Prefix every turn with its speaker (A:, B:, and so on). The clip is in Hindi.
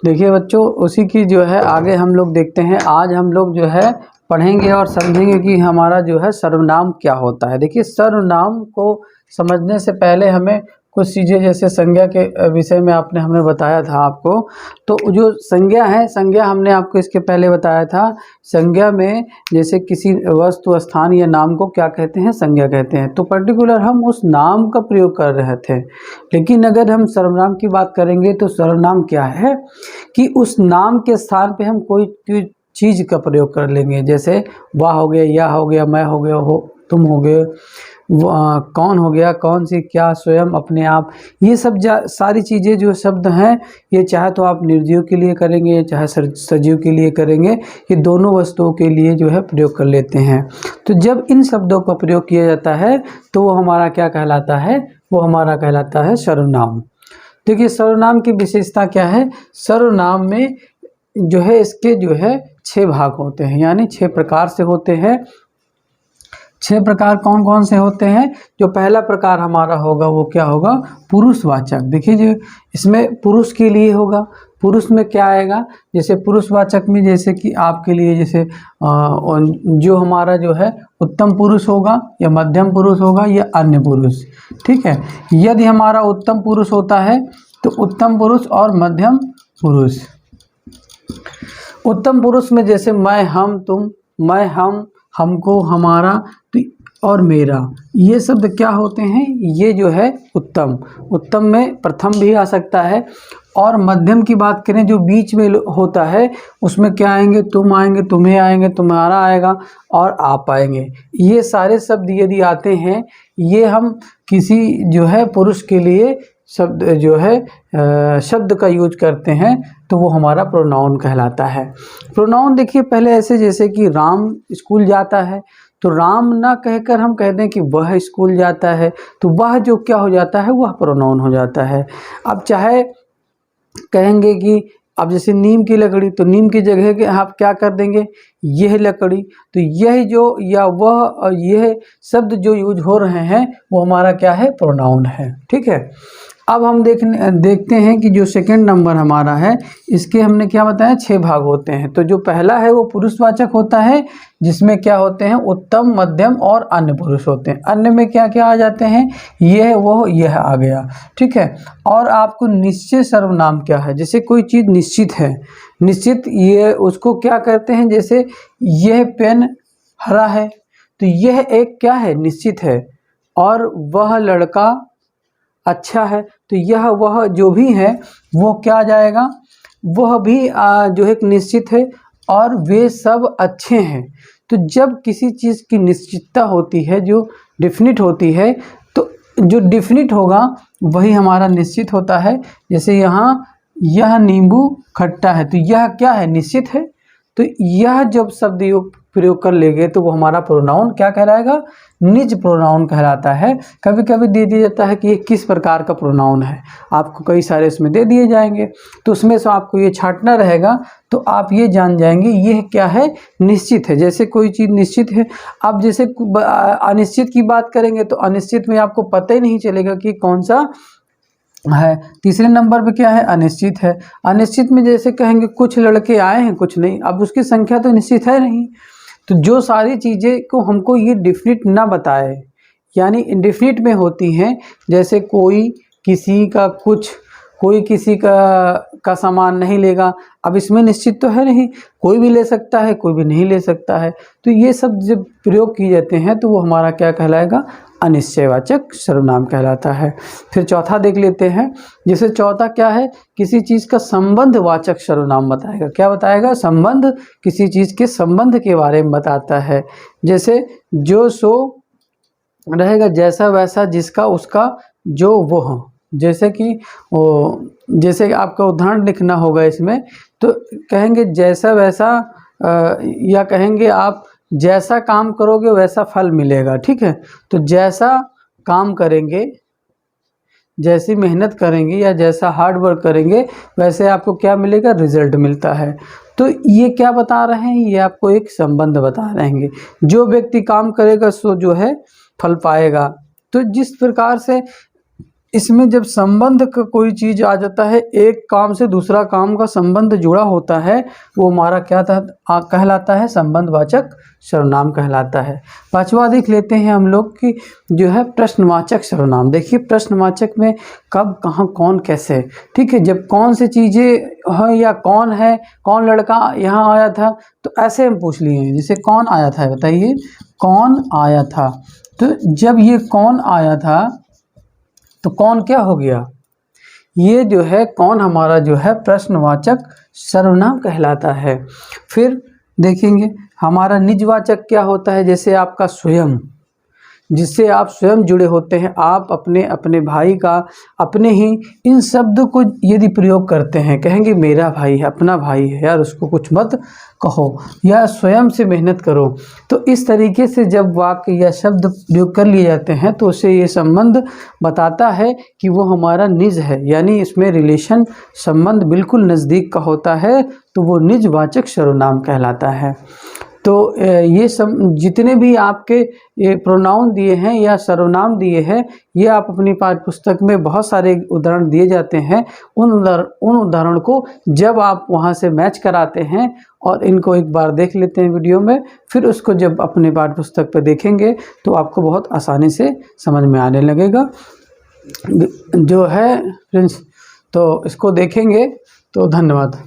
A: देखिए बच्चों, उसी की जो है आगे हम लोग देखते हैं। आज हम लोग जो है पढ़ेंगे और समझेंगे कि हमारा जो है सर्वनाम क्या होता है। देखिए, सर्वनाम को समझने से पहले हमें कुछ चीज़ें, जैसे संज्ञा के विषय में हमने बताया था आपको। तो जो संज्ञा है, संज्ञा हमने आपको इसके पहले बताया था। संज्ञा में जैसे किसी वस्तु, स्थान या नाम को क्या कहते हैं? संज्ञा कहते हैं। तो पर्टिकुलर हम उस नाम का प्रयोग कर रहे थे। लेकिन अगर हम सर्वनाम की बात करेंगे तो सर्वनाम क्या है कि उस नाम के स्थान पे हम कोई चीज़ का प्रयोग कर लेंगे। जैसे वह हो गया, या हो गया, मैं हो गया, हो तुम हो गए, कौन हो गया, कौन सी, क्या, स्वयं, अपने आप। ये सब सारी चीज़ें जो शब्द हैं, ये चाहे तो आप निर्जीव के लिए करेंगे, चाहे सजीव के लिए करेंगे, ये दोनों वस्तुओं के लिए जो है प्रयोग कर लेते हैं। तो जब इन शब्दों का प्रयोग किया जाता है तो वो हमारा क्या कहलाता है? वो हमारा कहलाता है सर्वनाम। देखिए, सर्वनाम की विशेषता क्या है? सर्वनाम में जो है इसके जो है 6 भाग होते हैं, यानी 6 प्रकार से होते हैं। 6 प्रकार कौन कौन से होते हैं? जो पहला प्रकार हमारा होगा वो क्या होगा? पुरुषवाचक। देखिए, जो इसमें पुरुष के लिए होगा। पुरुष में क्या आएगा? जैसे पुरुषवाचक में, जैसे कि आपके लिए, जैसे जो हमारा जो है उत्तम पुरुष होगा, या मध्यम पुरुष होगा, या अन्य पुरुष। ठीक है। यदि हमारा उत्तम पुरुष होता है तो उत्तम पुरुष और मध्यम पुरुष। उत्तम पुरुष में जैसे मैं, हम, तुम, मैं, हम, हमको, हमारा और मेरा, ये शब्द क्या होते हैं? ये जो है उत्तम। उत्तम में प्रथम भी आ सकता है। और मध्यम की बात करें, जो बीच में होता है, उसमें क्या आएंगे? तुम आएंगे, तुम्हें आएंगे, तुम्हारा आएगा और आप आएंगे। ये सारे शब्द यदि आते हैं, ये हम किसी जो है पुरुष के लिए शब्द जो है शब्द का यूज करते हैं, तो वो हमारा प्रोनाउन कहलाता है। प्रोनाउन देखिए, पहले ऐसे जैसे कि राम स्कूल जाता है, तो राम ना कहकर हम कहते हैं कि वह स्कूल जाता है, तो वह जो क्या हो जाता है? वह प्रोनाउन हो जाता है। अब चाहे कहेंगे कि अब जैसे नीम की लकड़ी, तो नीम की जगह के आप क्या कर देंगे? यह लकड़ी। तो यह जो, या वह और यह शब्द जो यूज हो रहे हैं, वो हमारा क्या है? प्रोनाउन है। ठीक है। अब हम देखते हैं कि जो सेकंड नंबर हमारा है, इसके हमने क्या बताया? 6 भाग होते हैं। तो जो पहला है वो पुरुषवाचक होता है, जिसमें क्या होते हैं? उत्तम, मध्यम और अन्य पुरुष होते हैं। अन्य में क्या क्या आ जाते हैं? यह, वो, यह आ गया। ठीक है। और आपको निश्चय सर्वनाम क्या है? जैसे कोई चीज़ निश्चित है, निश्चित, ये उसको क्या कहते हैं? जैसे यह पेन हरा है, तो यह एक क्या है? निश्चित है। और वह लड़का अच्छा है, तो यह, वह जो भी है वो क्या आ जाएगा? वह भी जो एक निश्चित है। और वे सब अच्छे हैं। तो जब किसी चीज़ की निश्चितता होती है, जो डिफिनिट होती है, तो जो डिफिनिट होगा वही हमारा निश्चित होता है। जैसे यहाँ यह नींबू खट्टा है, तो यह क्या है? निश्चित है। तो यह जब शब्द प्रयोग कर लेंगे तो वो हमारा प्रोनाउन क्या कहलाएगा? निज प्रोनाउन कहलाता है। कभी कभी दे दिया जाता है कि ये किस प्रकार का प्रोनाउन है, आपको कई सारे इसमें दे दिए जाएंगे, तो उसमें से आपको ये छांटना रहेगा, तो आप ये जान जाएंगे ये क्या है? निश्चित है। जैसे कोई चीज़ निश्चित है। अब जैसे अनिश्चित की बात करेंगे तो अनिश्चित में आपको पता ही नहीं चलेगा कि कौन सा है। तीसरे नंबर पे क्या है? अनिश्चित है। अनिश्चित में जैसे कहेंगे कुछ लड़के आए हैं, कुछ नहीं, अब उसकी संख्या तो निश्चित है नहीं। तो जो सारी चीज़ें को हमको ये डिफिनिट ना बताए, यानी इनडिफिनिट में होती हैं, जैसे कोई किसी का कुछ, कोई किसी का सामान नहीं लेगा। अब इसमें निश्चित तो है नहीं, कोई भी ले सकता है, कोई भी नहीं ले सकता है। तो ये सब जब प्रयोग किए जाते हैं तो वो हमारा क्या कहलाएगा? अनिश्चयवाचक सर्वनाम कहलाता है। फिर चौथा देख लेते हैं। जैसे चौथा क्या है? किसी चीज़ का संबंधवाचक सर्वनाम बताएगा। क्या बताएगा? संबंध, किसी चीज़ के संबंध के बारे में बताता है। जैसे जो सो रहेगा, जैसा वैसा, जिसका उसका, जो वो हो। जैसे कि जैसे आपका उदाहरण लिखना होगा इसमें, तो कहेंगे जैसा वैसा, या कहेंगे आप जैसा काम करोगे वैसा फल मिलेगा। ठीक है। तो जैसा काम करेंगे, जैसी मेहनत करेंगे या जैसा हार्ड वर्क करेंगे, वैसे आपको क्या मिलेगा? रिजल्ट मिलता है। तो ये क्या बता रहे हैं? ये आपको एक संबंध बता रहे हैं। जो व्यक्ति काम करेगा सो जो है फल पाएगा। तो जिस प्रकार से इसमें जब संबंध का कोई चीज़ आ जाता है, एक काम से दूसरा काम का संबंध जुड़ा होता है, वो हमारा क्या कहलाता है, संबंधवाचक सर्वनाम कहलाता है। पांचवा देख लेते हैं हम लोग कि जो है प्रश्नवाचक सर्वनाम। देखिए प्रश्नवाचक में कब, कहाँ, कौन, कैसे, ठीक है। जब कौन सी चीज़ें हैं या कौन है, कौन लड़का यहाँ आया था, तो ऐसे हम पूछ लिए हैं। जैसे कौन आया था, बताइए कौन आया था। तो जब ये कौन आया था तो कौन क्या हो गया, ये जो है कौन हमारा जो है प्रश्नवाचक सर्वनाम कहलाता है। फिर देखेंगे हमारा निजवाचक क्या होता है, जैसे आपका स्वयं, जिससे आप स्वयं जुड़े होते हैं, आप अपने अपने भाई का, अपने ही इन शब्द को यदि प्रयोग करते हैं, कहेंगे मेरा भाई है, अपना भाई है, यार उसको कुछ मत कहो, या स्वयं से मेहनत करो। तो इस तरीके से जब वाक्य या शब्द प्रयोग कर लिए जाते हैं तो उससे ये संबंध बताता है कि वो हमारा निज है, यानी इसमें रिलेशन संबंध बिल्कुल नज़दीक का होता है, तो वो निजवाचक सर्वनाम कहलाता है। तो ये सब जितने भी आपके ये प्रोनाउन दिए हैं या सर्वनाम दिए हैं, ये आप अपनी पाठ्य पुस्तक में बहुत सारे उदाहरण दिए जाते हैं। उन उदाहरण को जब आप वहाँ से मैच कराते हैं और इनको एक बार देख लेते हैं वीडियो में, फिर उसको जब अपने पाठ्य पुस्तक पर देखेंगे तो आपको बहुत आसानी से समझ में आने लगेगा जो है फ्रेंड्स। तो इसको देखेंगे तो धन्यवाद।